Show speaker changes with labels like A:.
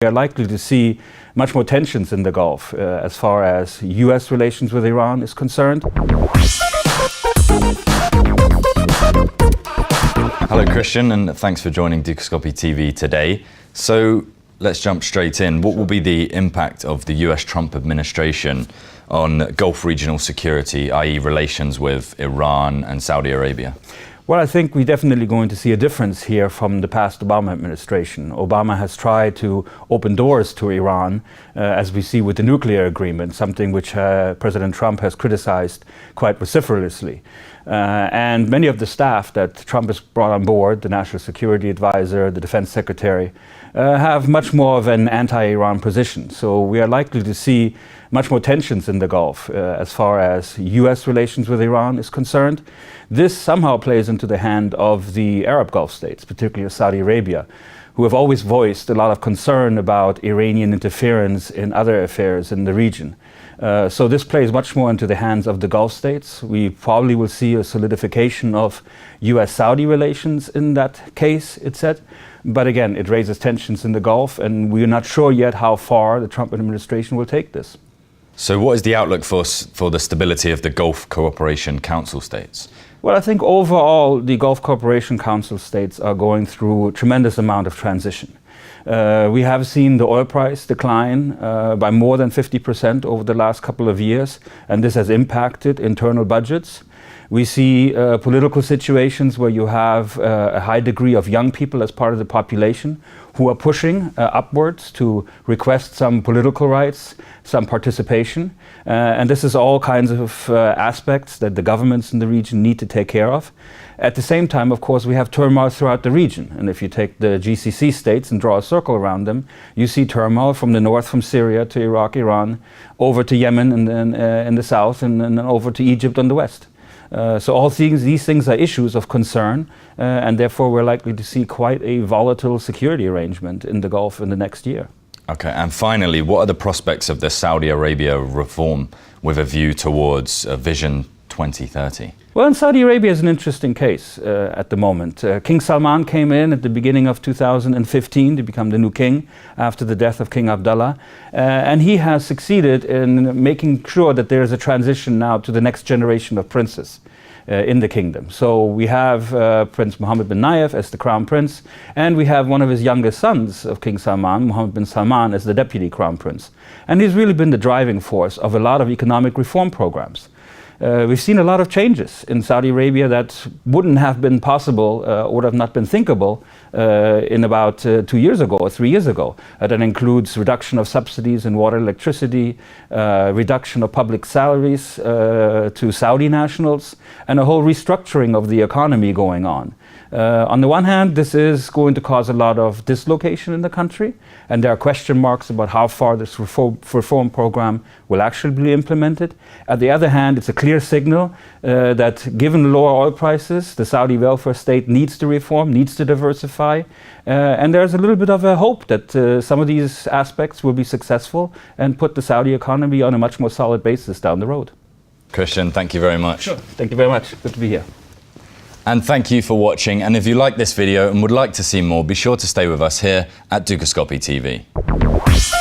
A: We are likely to see much more tensions in the Gulf as far as US relations with Iran is concerned.
B: Hello Christian, and thanks for joining Dukascopy TV today. So let's jump straight in. What will be the impact of the US Trump administration on Gulf regional security, i.e. relations with Iran and Saudi Arabia?
A: Well, I think we're definitely going to see a difference here from the past Obama administration. Obama has tried to open doors to Iran, as we see with the nuclear agreement, something which President Trump has criticized quite vociferously. And many of the staff that Trump has brought on board, the National Security Advisor, the Defense Secretary, have much more of an anti-Iran position. So we are likely to see much more tensions in the Gulf as far as US relations with Iran is concerned. This somehow plays into the hand of the Arab Gulf states, particularly Saudi Arabia, who have always voiced a lot of concern about Iranian interference in other affairs in the region. So this plays much more into the hands of the Gulf states. We probably will see a solidification of US-Saudi relations in that case, it's said. But again, it raises tensions in the Gulf, and we're not sure yet how far the Trump administration will take this.
B: So what is the outlook for the stability of the Gulf Cooperation Council states?
A: Well, I think overall the Gulf Cooperation Council states are going through a tremendous amount of transition. We have seen the oil price decline by more than 50% over the last couple of years, and this has impacted internal budgets. We see political situations where you have a high degree of young people as part of the population who are pushing upwards to request some political rights, some participation. And this is all kinds of aspects that the governments in the region need to take care of. At the same time, of course, we have turmoil throughout the region. And if you take the GCC states and draw a circle around them, you see turmoil from the north, from Syria to Iraq, Iran, over to Yemen and then in the south, and then over to Egypt on the west. So all these things are issues of concern, and therefore we're likely to see quite a volatile security arrangement in the Gulf in the next year.
B: Okay, and finally, what are the prospects of the Saudi Arabia reform with a view towards Vision 2030?
A: Well, in Saudi Arabia is an interesting case at the moment. King Salman came in at the beginning of 2015 to become the new king after the death of King Abdullah. And he has succeeded in making sure that there is a transition now to the next generation of princes in the kingdom. So we have Prince Mohammed bin Nayef as the crown prince, and we have one of his youngest sons of King Salman, Mohammed bin Salman, as the deputy crown prince. And he's really been the driving force of a lot of economic reform programs. We've seen a lot of changes in Saudi Arabia that wouldn't have been possible or would have not been thinkable in about 2 years ago or 3 years ago. That includes reduction of subsidies in water, electricity, reduction of public salaries to Saudi nationals, and a whole restructuring of the economy going on. On the one hand, this is going to cause a lot of dislocation in the country, and there are question marks about how far this reform program will actually be implemented. At the other hand, it's a clear signal that given lower oil prices, the Saudi welfare state needs to reform, needs to diversify, and there's a little bit of a hope that some of these aspects will be successful and put the Saudi economy on a much more solid basis down the road.
B: Christian, thank you very much.
A: Sure. Thank you very much. Good to be here.
B: And thank you for watching. And if you like this video and would like to see more, be sure to stay with us here at Dukascopy TV.